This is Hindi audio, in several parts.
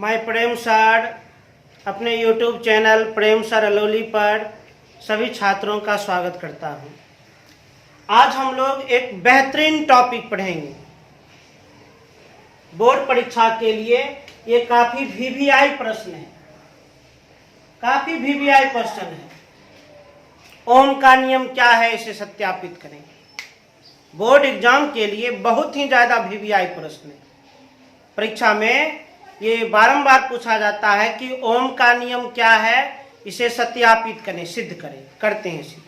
मैं प्रेम सर अपने YouTube चैनल प्रेम सर अलोली पर सभी छात्रों का स्वागत करता हूं। आज हम लोग एक बेहतरीन टॉपिक पढ़ेंगे। बोर्ड परीक्षा के लिए ये काफ़ी वीवीआई प्रश्न है, काफ़ी वीवीआई क्वेश्चन है। ओम का नियम क्या है, इसे सत्यापित करें। बोर्ड एग्जाम के लिए बहुत ही ज़्यादा वीवीआई प्रश्न है। परीक्षा में ये बारंबार पूछा जाता है कि ओम का नियम क्या है, इसे सत्यापित करें, सिद्ध करें। करते हैं सिद्ध।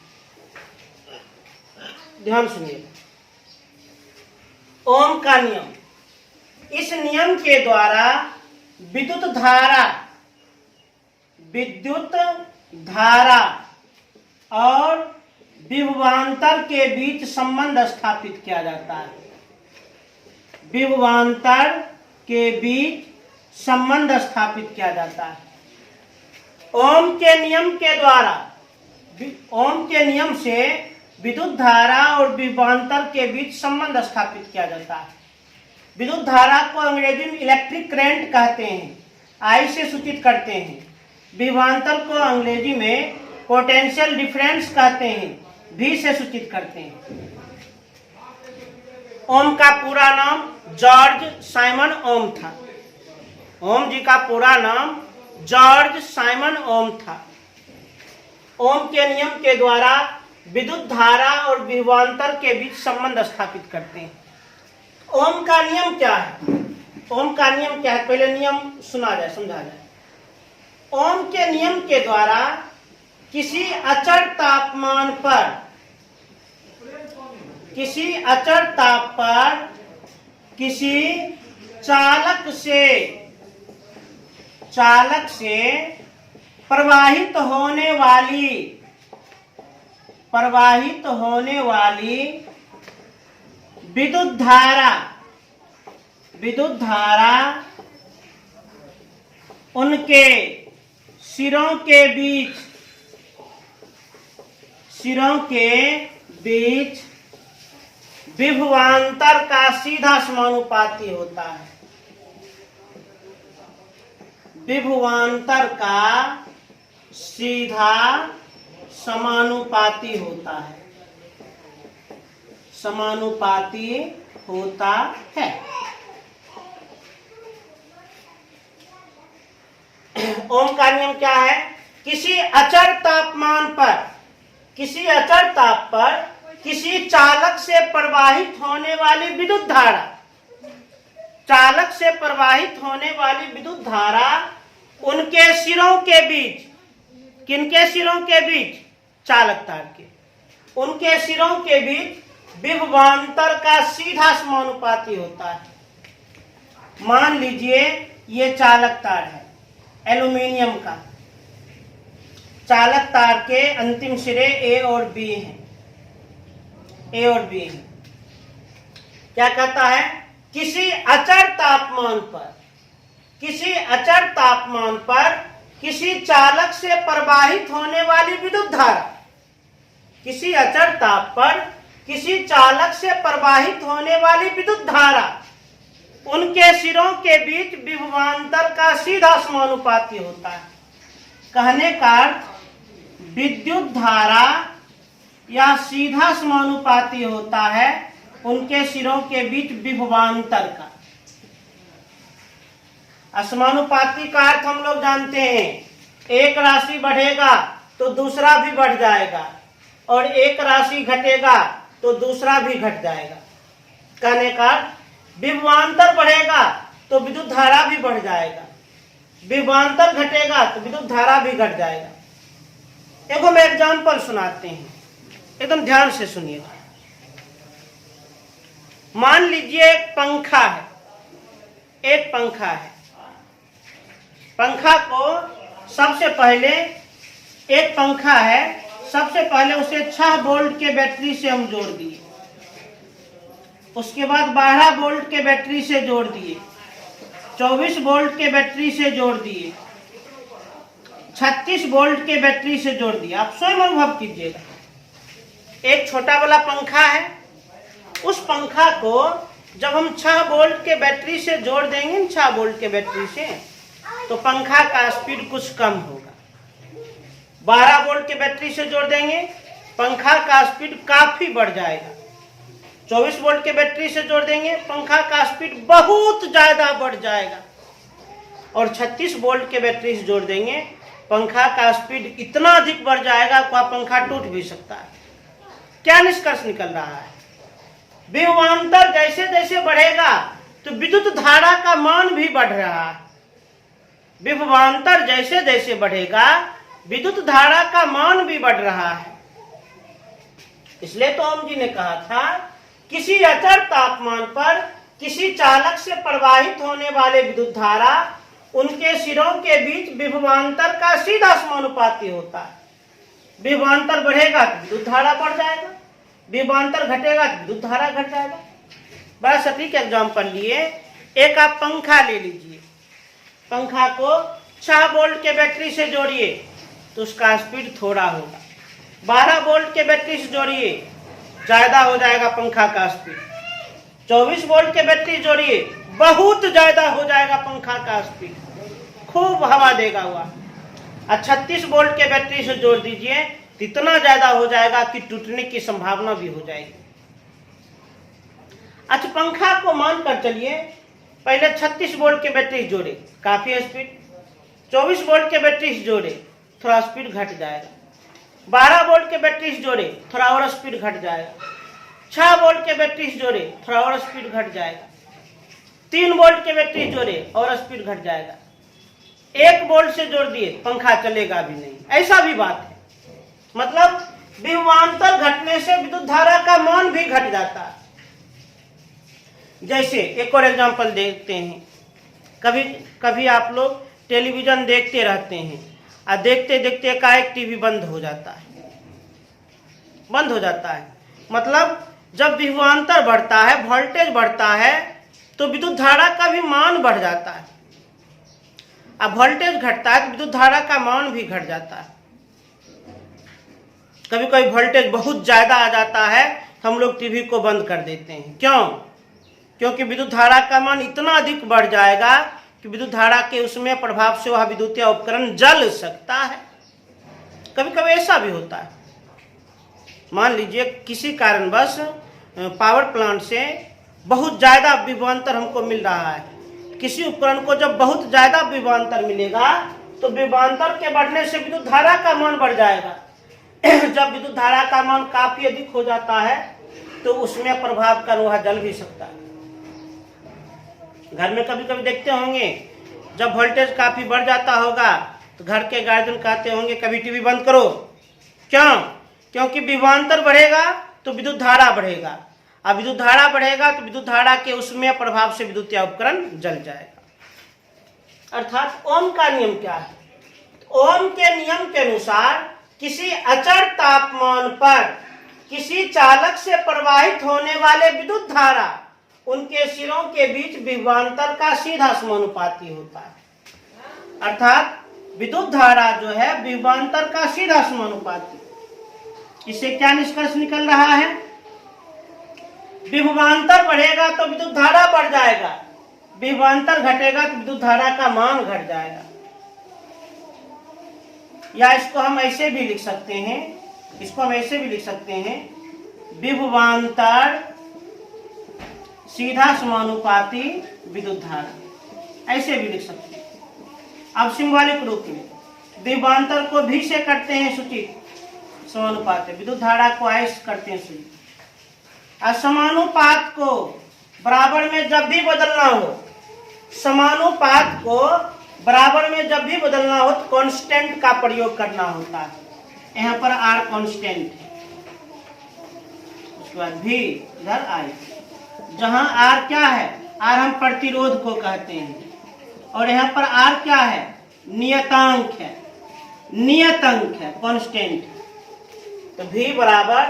ध्यान सुनिए। ओम का नियम, इस नियम के द्वारा विद्युत धारा और विभवांतर के बीच संबंध स्थापित किया जाता है। विभवांतर के बीच संबंध स्थापित किया जाता है। ओम के नियम से विद्युत धारा और विभवांतर के बीच संबंध स्थापित किया जाता है। विद्युत धारा को अंग्रेजी में इलेक्ट्रिक करंट कहते हैं, आई से सूचित करते हैं। विभवांतर को अंग्रेजी में पोटेंशियल डिफरेंस कहते हैं, भी से सूचित करते हैं। ओम का पूरा नाम जॉर्ज साइमन ओम था। ओम जी का पूरा नाम जॉर्ज साइमन ओम था। ओम के नियम के द्वारा विद्युत धारा और विभवांतर के बीच संबंध स्थापित करते हैं। ओम का नियम क्या है? ओम का नियम क्या है, पहले नियम सुना जाए, समझा जाए। ओम के नियम के द्वारा किसी अचर तापमान पर किसी चालक से प्रवाहित होने वाली विद्युत धारा उनके सिरों के बीच विभवांतर का सीधा समानुपाती होता है। विभवांतर का सीधा समानुपाती होता है। समानुपाती होता है। ओम का नियम क्या है? किसी अचर ताप पर किसी चालक से प्रवाहित होने वाली विद्युत धारा उनके सिरों के बीच, किनके सिरों के बीच? चालक तार के। उनके सिरों के बीच विभवांतर का सीधा समानुपाती होता है। मान लीजिए ये चालक तार है, एल्यूमीनियम का। चालक तार के अंतिम सिरे ए और बी हैं। क्या कहता है? किसी अचर तापमान पर किसी चालक से प्रवाहित होने वाली विद्युत धारा, किसी अचर ताप पर किसी चालक से प्रवाहित होने वाली विद्युत धारा उनके सिरों के बीच विभवांतर का सीधा समानुपाती होता है। कहने का अर्थ विद्युत धारा या सीधा समानुपाती होता है उनके सिरों के बीच विभवांतर का। असमानुपाती का अर्थ हम लोग जानते हैं, एक राशि बढ़ेगा तो दूसरा भी बढ़ जाएगा, और एक राशि घटेगा तो दूसरा भी घट जाएगा। कहने का विभवांतर बढ़ेगा तो विद्युत धारा भी बढ़ जाएगा, विभवांतर घटेगा तो विद्युत धारा भी घट जाएगा। एक हम एग्जाम्पल सुनाते हैं, एकदम ध्यान से सुनिएगा। मान लीजिए एक पंखा है। पंखा को सबसे पहले उसे 6 वोल्ट के बैटरी से हम जोड़ दिए। उसके बाद 12 वोल्ट के बैटरी से जोड़ दिए, 24 वोल्ट के बैटरी से जोड़ दिए, 36 वोल्ट के बैटरी से जोड़ दिया। आप स्वयं अनुभव कीजिएगा। एक छोटा वाला पंखा है, उस पंखा को जब हम 6 वोल्ट के बैटरी से जोड़ देंगे, 6 वोल्ट के बैटरी से, तो पंखा का स्पीड कुछ कम होगा। 12 वोल्ट के बैटरी से जोड़ देंगे, पंखा का स्पीड काफी बढ़ जाएगा। 24 वोल्ट के बैटरी से जोड़ देंगे, पंखा का स्पीड बहुत ज्यादा बढ़ जाएगा। और 36 वोल्ट के बैटरी से जोड़ देंगे, पंखा का स्पीड इतना अधिक बढ़ जाएगा कि पंखा टूट भी सकता है। क्या निष्कर्ष निकल रहा है? विभवांतर जैसे जैसे बढ़ेगा तो विद्युत धारा का मान भी बढ़ रहा है। विभवांतर जैसे जैसे बढ़ेगा विद्युत धारा का मान भी बढ़ रहा है। इसलिए तो ओम जी ने कहा था, किसी अचर तापमान पर किसी चालक से प्रवाहित होने वाले विद्युत धारा उनके सिरों के बीच विभवांतर का सीधा समानुपाती होता है। विभवांतर बढ़ेगा तो विद्युत धारा बढ़ जाएगा, विभवांतर घटेगा तो विद्युत धारा घट जाएगा। बड़ा सटीक एग्जाम्पल लिए, एक आप पंखा ले लीजिए, पंखा को 6 वोल्ट के बैटरी से जोड़िए तो उसका स्पीड थोड़ा होगा। 12 वोल्ट के बैटरी से जोड़िए, ज्यादा हो जाएगा पंखा का स्पीड। 24 वोल्ट के बैटरी जोड़िए, बहुत ज्यादा हो जाएगा पंखा का स्पीड, खूब हवा देगा हुआ। और 36 वोल्ट के बैटरी से जोड़ दीजिए तो इतना ज्यादा हो जाएगा कि टूटने की संभावना भी हो जाएगी। अच्छा, पंखा को मानकर चलिए पहले 36 वोल्ट के बैटरी जोड़े, काफी स्पीड। 24 वोल्ट के बैटरी से जोड़े, थोड़ा स्पीड घट जाएगा। 12 वोल्ट के बैटरी से जोड़े, थोड़ा और स्पीड घट जाएगा। 6 वोल्ट के बैटरी से जोड़े, थोड़ा और स्पीड घट जाएगा। 3 वोल्ट के बैटरी से जोड़े और स्पीड घट जाएगा। 1 वोल्ट से जोड़ दिए, पंखा चलेगा भी नहीं। ऐसा भी बात है, मतलब विभवांतर घटने से विद्युत धारा का मान भी घट जाता है। जैसे एक और एग्जांपल देखते हैं, कभी कभी आप लोग टेलीविजन देखते रहते हैं और देखते देखते एकाएक टीवी बंद हो जाता है। बंद हो जाता है मतलब जब विभवांतर बढ़ता है, वोल्टेज बढ़ता है, तो विद्युत धारा का भी मान बढ़ जाता है। अब वोल्टेज घटता है तो विद्युत धारा का मान भी घट जाता है। कभी कभी वोल्टेज बहुत ज्यादा आ जाता है, हम लोग टीवी को बंद कर देते हैं। क्यों? क्योंकि विद्युत धारा का मान इतना अधिक बढ़ जाएगा कि विद्युत धारा के उसमें प्रभाव से वह विद्युतीय उपकरण जल सकता है। कभी कभी ऐसा भी होता है, मान लीजिए किसी कारणवश पावर प्लांट से बहुत ज्यादा विभवांतर हमको मिल रहा है। किसी उपकरण को जब बहुत ज्यादा विभवांतर मिलेगा तो विभवांतर के बढ़ने से विद्युत धारा का मान बढ़ जाएगा। जब विद्युत धारा का मान काफी अधिक हो जाता है तो उसमें प्रभाव कर वह जल भी सकता है। घर में कभी कभी देखते होंगे, जब वोल्टेज काफी बढ़ जाता होगा तो घर के गार्जियन कहते होंगे कभी टीवी बंद करो। क्यों? क्योंकि विभवांतर बढ़ेगा तो विद्युत धारा बढ़ेगा, अब विद्युत धारा बढ़ेगा तो विद्युत धारा के उसमें प्रभाव से विद्युतीय उपकरण जल जाएगा। अर्थात ओम का नियम क्या है? ओम के नियम के अनुसार किसी अचर तापमान पर किसी चालक से प्रवाहित होने वाले विद्युत धारा उनके सिरों के बीच विभवांतर का सीधा समानुपाती होता है। अर्थात विद्युत धारा जो है विभवांतर का सीधा समानुपाती। इससे क्या निष्कर्ष निकल रहा है? विभवांतर बढ़ेगा तो विद्युत धारा बढ़ जाएगा, विभवांतर घटेगा तो विद्युत धारा का मान घट जाएगा। या इसको हम ऐसे भी लिख सकते हैं, विभवांतर सीधा समानुपाती विद्युत धारा, ऐसे भी लिख सकते हैं। अब सिंबॉलिक रूप में विभवांतर को भी से करते हैं सूचित समानुपात, विद्युत धारा को ऐसे करते हैं सूचित। समानुपात को बराबर में जब भी बदलना हो, समानुपात को बराबर में जब भी बदलना हो तो कांस्टेंट का प्रयोग करना होता है। यहाँ पर आर कांस्टेंट है, उसके बाद भी इधर आई। जहां आर क्या है? आर हम प्रतिरोध को कहते हैं, और यहाँ पर आर क्या है? नियतांक है, कांस्टेंट। तो V बराबर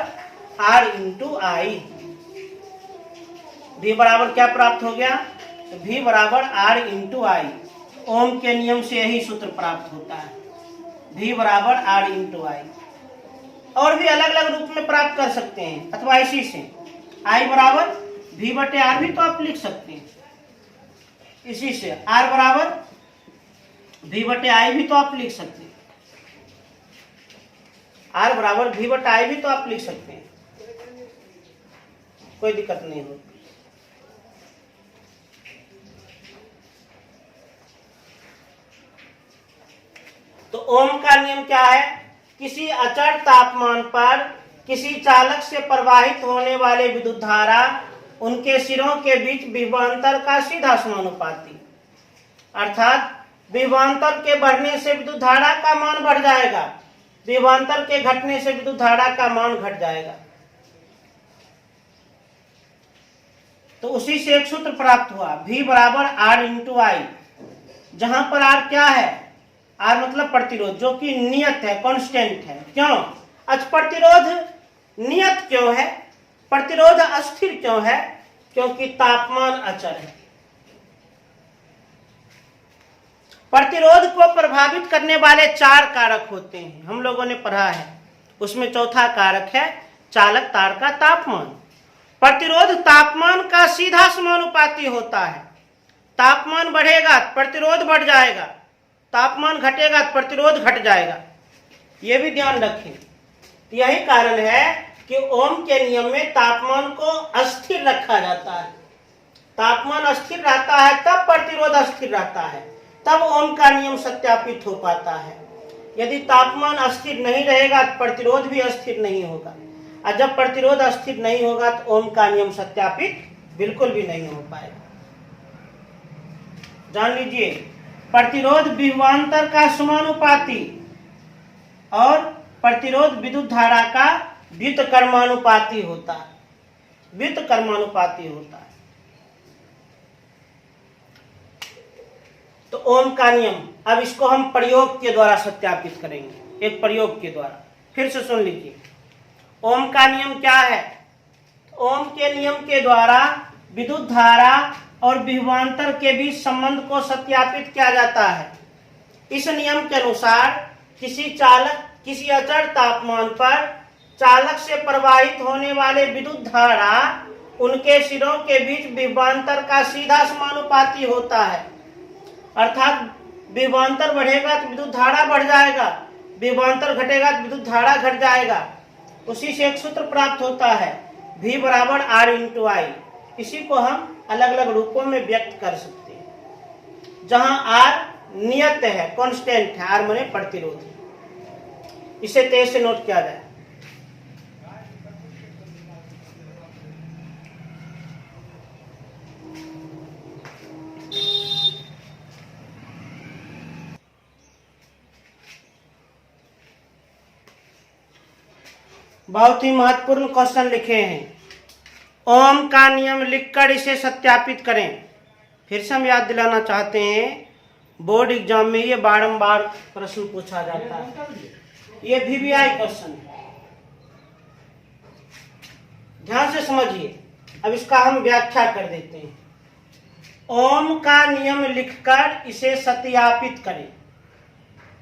आर इंटू आई। V बराबर क्या प्राप्त हो गया? तो V बराबर आर इंटू आई। ओम के नियम से यही सूत्र प्राप्त होता है, V बराबर आर इंटू आई। और भी अलग अलग रूप में प्राप्त कर सकते हैं, अथवा इसी से I बराबर V बटे आर भी तो आप लिख सकते हैं। इसी से R बराबर V/I भी तो आप लिख सकते हैं, R बराबर V/I भी तो आप लिख सकते हैं, कोई दिक्कत नहीं होगी। तो ओम का नियम क्या है? किसी अचर तापमान पर किसी चालक से प्रवाहित होने वाले विद्युत धारा उनके सिरों के बीच विभवांतर का सीधा समानुपाती, अर्थात विभवांतर के बढ़ने से विद्युत धारा का मान बढ़ जाएगा, विभवांतर के घटने से विद्युत धारा का मान घट जाएगा। तो उसी से एक सूत्र प्राप्त हुआ, V बराबर R इंटू आई, जहां पर R क्या है? R मतलब प्रतिरोध, जो कि नियत है, कांस्टेंट है। क्यों? अच्छा, प्रतिरोध नियत क्यों है? प्रतिरोध अस्थिर क्यों है? क्योंकि तापमान अचर है। प्रतिरोध को प्रभावित करने वाले 4 कारक होते हैं, हम लोगों ने पढ़ा है। उसमें चौथा कारक है चालक तार का तापमान। प्रतिरोध तापमान का सीधा समानुपाती होता है। तापमान बढ़ेगा प्रतिरोध बढ़ जाएगा, तापमान घटेगा प्रतिरोध घट जाएगा, यह भी ध्यान रखें। यही कारण है कि ओम के नियम में तापमान को अस्थिर रखा जाता है। तापमान अस्थिर रहता है तब प्रतिरोध अस्थिर रहता है, तब ओम का नियम सत्यापित हो पाता है। यदि तापमान अस्थिर नहीं रहेगा तो प्रतिरोध भी अस्थिर नहीं होगा, और जब प्रतिरोध अस्थिर नहीं होगा तो ओम का नियम सत्यापित बिल्कुल भी नहीं हो पाएगा। जान लीजिए, प्रतिरोध विभवांतर का समानुपाती और प्रतिरोध विद्युत धारा का व्युत्क्रमानुपाती होता है, व्युत्क्रमानुपाती होता है। तो ओम का नियम, अब इसको हम प्रयोग के द्वारा सत्यापित करेंगे, एक प्रयोग के द्वारा। फिर से सुन लीजिए, ओम का नियम क्या है? ओम के नियम के द्वारा विद्युत धारा और विभवांतर के बीच संबंध को सत्यापित किया जाता है। इस नियम के अनुसार किसी अचर तापमान पर चालक से प्रवाहित होने वाले विद्युत धारा उनके सिरों के बीच विभवांतर का सीधा समानुपाती होता है, अर्थात विभवांतर बढ़ेगा तो विद्युत धारा बढ़ जाएगा, विभवांतर घटेगा तो विद्युत धारा घट जाएगा। उसी से एक सूत्र प्राप्त होता है, V बराबर R इंटू आई। इसी को हम अलग अलग रूपों में व्यक्त कर सकते हैं, जहां R नियत है, कांस्टेंट है, R माने प्रतिरोध है। इसे तेज से नोट किया जाए। बहुत ही महत्वपूर्ण क्वेश्चन लिखे हैं, ओम का नियम लिखकर इसे सत्यापित करें। फिर से हम याद दिलाना चाहते हैं, बोर्ड एग्जाम में ये बारंबार प्रश्न पूछा जाता है, ये VBI क्वेश्चन है, ध्यान से समझिए। अब इसका हम व्याख्या कर देते हैं। ओम का नियम लिखकर इसे सत्यापित करें,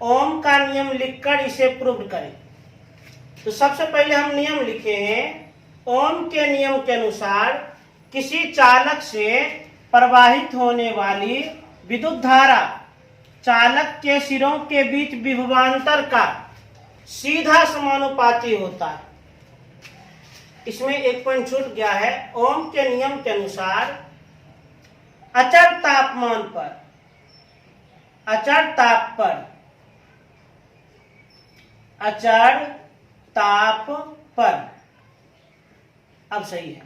ओम का नियम लिखकर इसे प्रूव करें। तो सबसे पहले हम नियम लिखे हैं, ओम के नियम के अनुसार किसी चालक से प्रवाहित होने वाली विद्युत धारा चालक के सिरों के बीच विभवांतर का सीधा समानुपाती होता है। इसमें एक पॉइंट छूट गया है, ओम के नियम के अनुसार अचर तापमान पर, अचर ताप पर, अब सही है,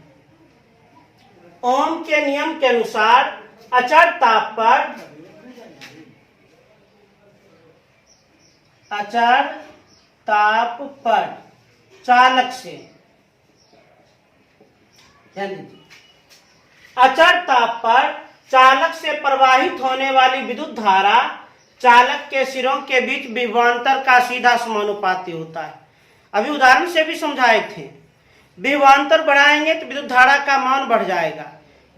ओम के नियम के अनुसार अचर ताप पर चालक से, ध्यान दीजिए, अचर ताप पर चालक से प्रवाहित होने वाली विद्युत धारा चालक के सिरों के बीच विभवांतर का सीधा समानुपाती होता है। अभी उदाहरण से भी समझाए थे, विभवांतर बढ़ाएंगे तो विद्युत धारा का मान बढ़ जाएगा,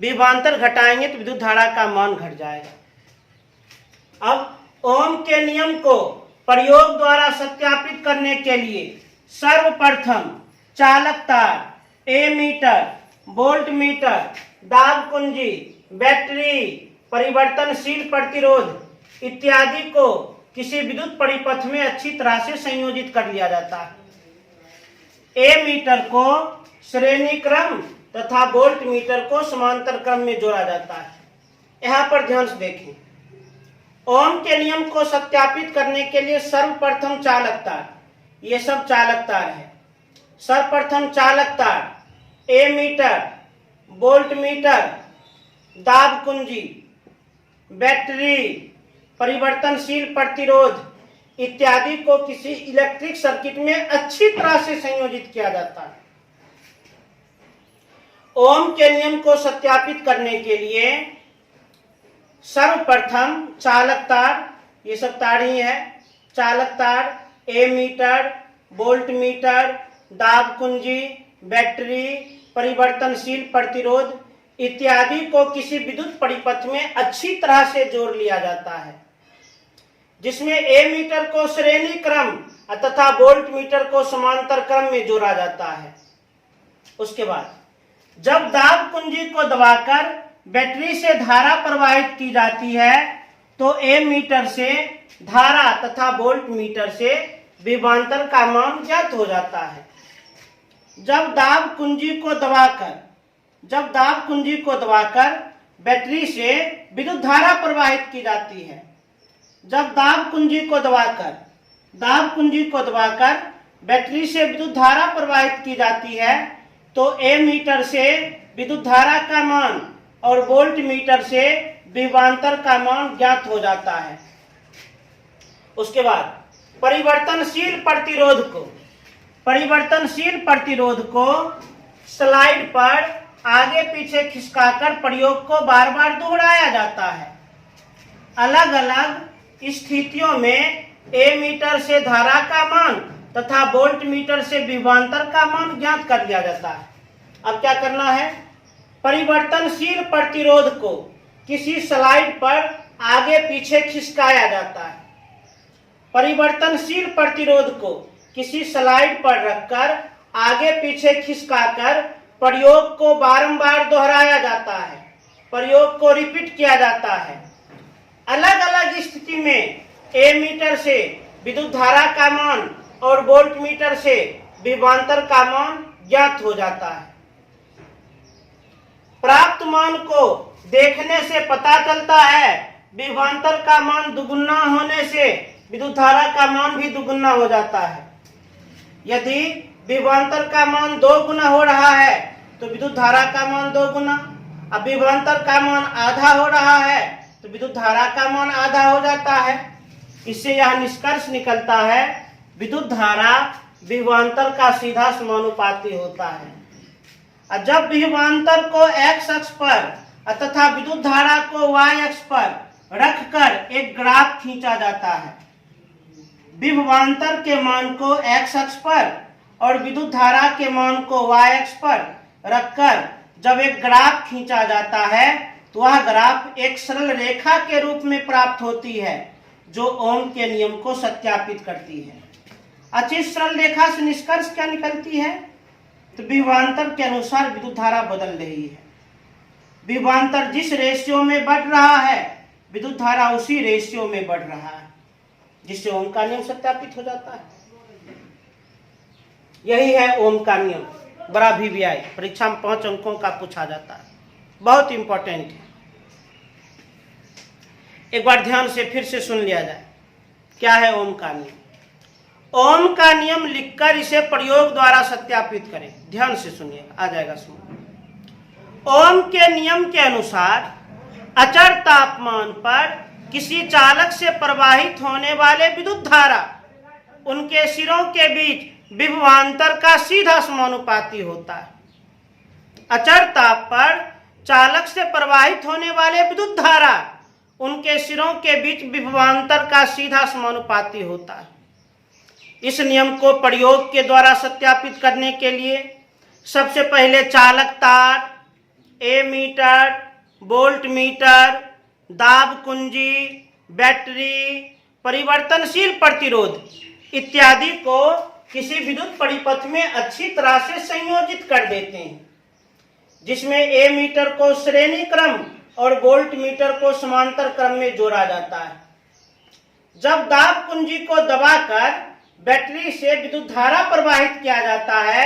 विभवांतर घटाएंगे तो विद्युत धारा का मान घट जाएगा। अब ओम के नियम को प्रयोग द्वारा सत्यापित करने के लिए सर्वप्रथम चालक तार, एमीटर, वोल्ट मीटर, दाब कुंजी, बैटरी, परिवर्तनशील प्रतिरोध, इत्यादि को किसी विद्युत परिपथ में अच्छी तरह से संयोजित कर लिया जाता है। ए मीटर को श्रेणी क्रम तथा वोल्ट मीटर को समांतर क्रम में जोड़ा जाता है। यहाँ पर ध्यान से देखें, ओम के नियम को सत्यापित करने के लिए सर्वप्रथम चालक तार, ये सब चालक तार है। सर्वप्रथम चालक तार ए मीटर, वोल्ट मीटर, दाब कुंजी, बैटरी, परिवर्तनशील प्रतिरोध इत्यादि को किसी इलेक्ट्रिक सर्किट में अच्छी तरह से संयोजित किया जाता है। ओम के नियम को सत्यापित करने के लिए सर्वप्रथम चालक तार, ये सब तार ही है, चालक तार ए मीटर, वोल्ट मीटर, दाब कुंजी, बैटरी, परिवर्तनशील प्रतिरोध इत्यादि को किसी विद्युत परिपथ में अच्छी तरह से जोड़ लिया जाता है, जिसमें ए मीटर को श्रेणी क्रम तथा वोल्ट मीटर को समांतर क्रम में जोड़ा जाता है। उसके बाद जब दाब कुंजी को दबाकर बैटरी से धारा प्रवाहित की जाती है तो ए मीटर से धारा तथा वोल्ट मीटर से विभवांतर का मान ज्ञात हो जाता है। जब दाब कुंजी को दबाकर बैटरी से विद्युत धारा प्रवाहित की जाती है, जब दाब कुंजी को दबाकर बैटरी से विद्युत धारा प्रवाहित की जाती है तो ए मीटर से विद्युत धारा का मान और वोल्ट मीटर से विभवांतर का मान ज्ञात हो जाता है। उसके बाद परिवर्तनशील प्रतिरोध को स्लाइड पर आगे पीछे खिसकाकर प्रयोग को बार बार दोहराया जाता है। अलग अलग स्थितियों में ए मीटर से धारा का मान तथा वोल्ट मीटर से विभवांतर का मान ज्ञात कर लिया जाता है। अब क्या करना है, परिवर्तनशील प्रतिरोध को किसी स्लाइड पर आगे पीछे खिसकाया जाता है। परिवर्तनशील प्रतिरोध को किसी स्लाइड पर रखकर आगे पीछे खिसकाकर प्रयोग को बारंबार दोहराया जाता है, प्रयोग को रिपीट किया जाता है। अलग अलग स्थिति में ए मीटर से विद्युत धारा का मान और वोल्ट मीटर से विभवांतर का मान ज्ञात हो जाता है। प्राप्त मान को देखने से पता चलता है विभवांतर का मान दुगुना होने से विद्युत धारा का मान भी दुगुना हो जाता है। यदि विभवांतर का मान 2 गुना हो रहा है तो विद्युत धारा का मान 2 गुना, अब विभवांतर का मान आधा हो रहा है तो विद्युत धारा का मान आधा हो जाता है। इससे यह निष्कर्ष निकलता है विद्युत धारा विभवांतर का सीधा समानुपाती होता है। जब विभवांतर को x अक्ष पर तथा विद्युत धारा को y अक्ष पर रखकर एक ग्राफ खींचा जाता है। विभवांतर के मान को x अक्ष पर और विद्युत धारा के मान को y अक्ष पर रखकर जब एक ग्राफ खींचा जाता है तो वह ग्राफ एक सरल रेखा के रूप में प्राप्त होती है जो ओम के नियम को सत्यापित करती है। अच्छी सरल रेखा से निष्कर्ष क्या निकलती है, तो विभवांतर के अनुसार विद्युत धारा बदल रही है। विभवांतर जिस रेशियो में बढ़ रहा है विद्युत धारा उसी रेशियो में बढ़ रहा है, जिससे ओम का नियम सत्यापित हो जाता है। यही है ओम का नियम। बड़ा VVI परीक्षा में 5 अंकों का पूछा जाता है, बहुत इंपॉर्टेंट है। एक बार ध्यान से फिर से सुन लिया जाए, क्या है ओम का नियम। ओम का नियम लिखकर इसे प्रयोग द्वारा सत्यापित करें। ध्यान से सुनिएगा, आ जाएगा समझ। ओम के नियम के अनुसार अचर तापमान पर किसी चालक से प्रवाहित होने वाले विद्युत धारा उनके सिरों के बीच विभवांतर का सीधा समानुपाती होता है। अचर ताप पर चालक से प्रवाहित होने वाले विद्युत धारा उनके सिरों के बीच विभवांतर का सीधा समानुपाती होता है। इस नियम को प्रयोग के द्वारा सत्यापित करने के लिए सबसे पहले चालक तार, ए मीटर, वोल्ट मीटर, दाब कुंजी, बैटरी, परिवर्तनशील प्रतिरोध इत्यादि को किसी विद्युत परिपथ में अच्छी तरह से संयोजित कर देते हैं, जिसमें ए मीटर को श्रेणी क्रम और वोल्ट मीटर को समांतर क्रम में जोड़ा जाता है। जब दाब कुंजी को दबाकर बैटरी से विद्युत धारा प्रवाहित किया जाता है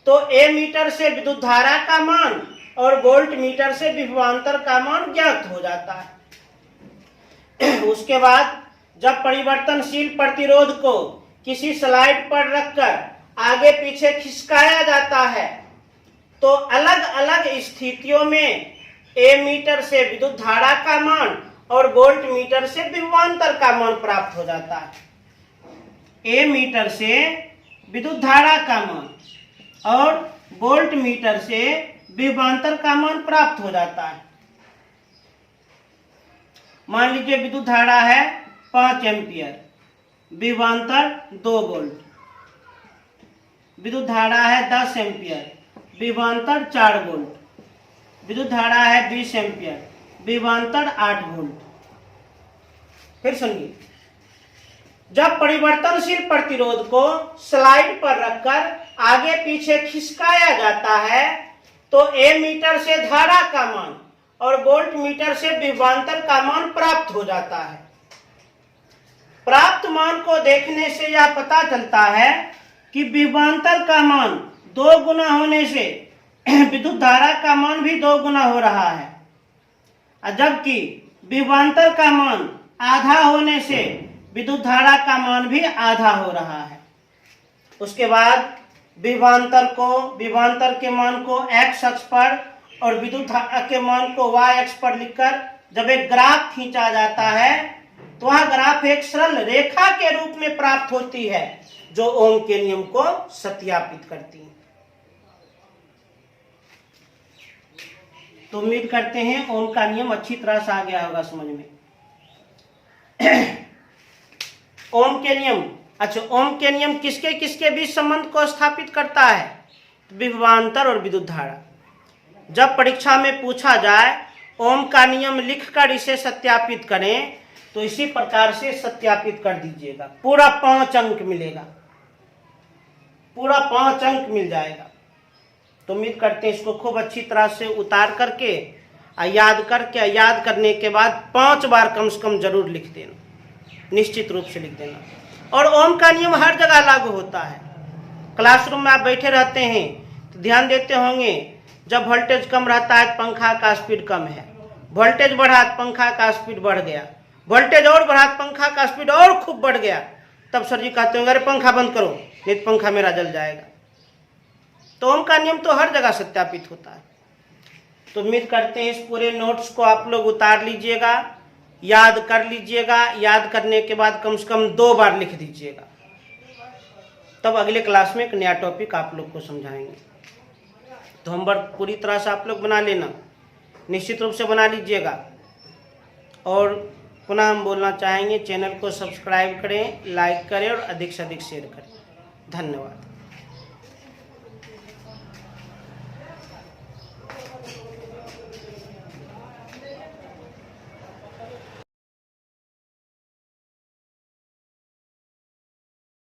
तो एमीटर से विद्युत धारा का मान और वोल्ट मीटर से विभवांतर का मान ज्ञात हो जाता है। उसके बाद जब परिवर्तनशील प्रतिरोध को किसी स्लाइड पर रखकर आगे पीछे खिसकाया जाता है तो अलग अलग स्थितियों में एमीटर से विद्युत धारा का मान और वोल्ट मीटर से विभवांतर का मान प्राप्त हो जाता है। एमीटर से विद्युत धारा का मान और वोल्ट मीटर से विभवांतर का मान प्राप्त हो जाता है। मान लीजिए विद्युत धारा है 5 एम्पियर, विभवांतर 2 वोल्ट। विद्युत धारा है 10 एम्पियर, विभवांतर 4 वोल्ट। विद्युत धारा है 20 एम्पियर, विभवांतर 8 वोल्ट। फिर सुनिए, जब परिवर्तनशील प्रतिरोध को स्लाइड पर रखकर आगे पीछे खिसकाया जाता है तो एमीटर से धारा का मान और वोल्ट मीटर से विभवांतर का मान प्राप्त हो जाता है। प्राप्त मान को देखने से यह पता चलता है कि विभवांतर का मान 2 गुना होने से विद्युत धारा का मान भी 2 गुना हो रहा है, जबकि विभवांतर का मान आधा होने से विद्युत धारा का मान भी आधा हो रहा है। उसके बाद विभवांतर के मान को x अक्ष पर और विद्युत धारा के मान को y अक्ष पर लिखकर जब एक ग्राफ खींचा जाता है तो वह ग्राफ एक सरल रेखा के रूप में प्राप्त होती है जो ओम के नियम को सत्यापित करती है। तो उम्मीद करते हैं ओम का नियम अच्छी तरह से आ गया होगा समझ में। ओम के नियम, अच्छा, ओम के नियम किसके किसके बीच संबंध को स्थापित करता है? विभवांतर और विद्युत धारा। जब परीक्षा में पूछा जाए ओम का नियम लिखकर इसे सत्यापित करें तो इसी प्रकार से सत्यापित कर दीजिएगा। पूरा 5 अंक मिलेगा, पूरा 5 अंक मिल जाएगा। तो उम्मीद करते हैं इसको खूब अच्छी तरह से उतार करके याद करने के बाद 5 बार कम से कम जरूर लिख देना, निश्चित रूप से लिख देना। और ओम का नियम हर जगह लागू होता है। क्लासरूम में आप बैठे रहते हैं तो ध्यान देते होंगे, जब वोल्टेज कम रहता है पंखा का स्पीड कम है, वोल्टेज बढ़ा तो पंखा का स्पीड बढ़ गया, वोल्टेज और बढ़ा तो पंखा का स्पीड और खूब बढ़ गया, तब सर जी कहते होंगे अरे पंखा बंद करो नहीं तो पंखा मेरा जल जाएगा। तो ओम का नियम तो हर जगह सत्यापित होता है। तो उम्मीद करते हैं इस पूरे नोट्स को आप लोग उतार लीजिएगा, याद कर लीजिएगा। याद करने के बाद कम से कम 2 बार लिख दीजिएगा, तब अगले क्लास में एक नया टॉपिक आप लोग को समझाएंगे। तो होमवर्क पूरी तरह से आप लोग बना लेना, निश्चित रूप से बना लीजिएगा। और पुनः हम बोलना चाहेंगे चैनल को सब्सक्राइब करें, लाइक करें और अधिक से अधिक शेयर करें। धन्यवाद।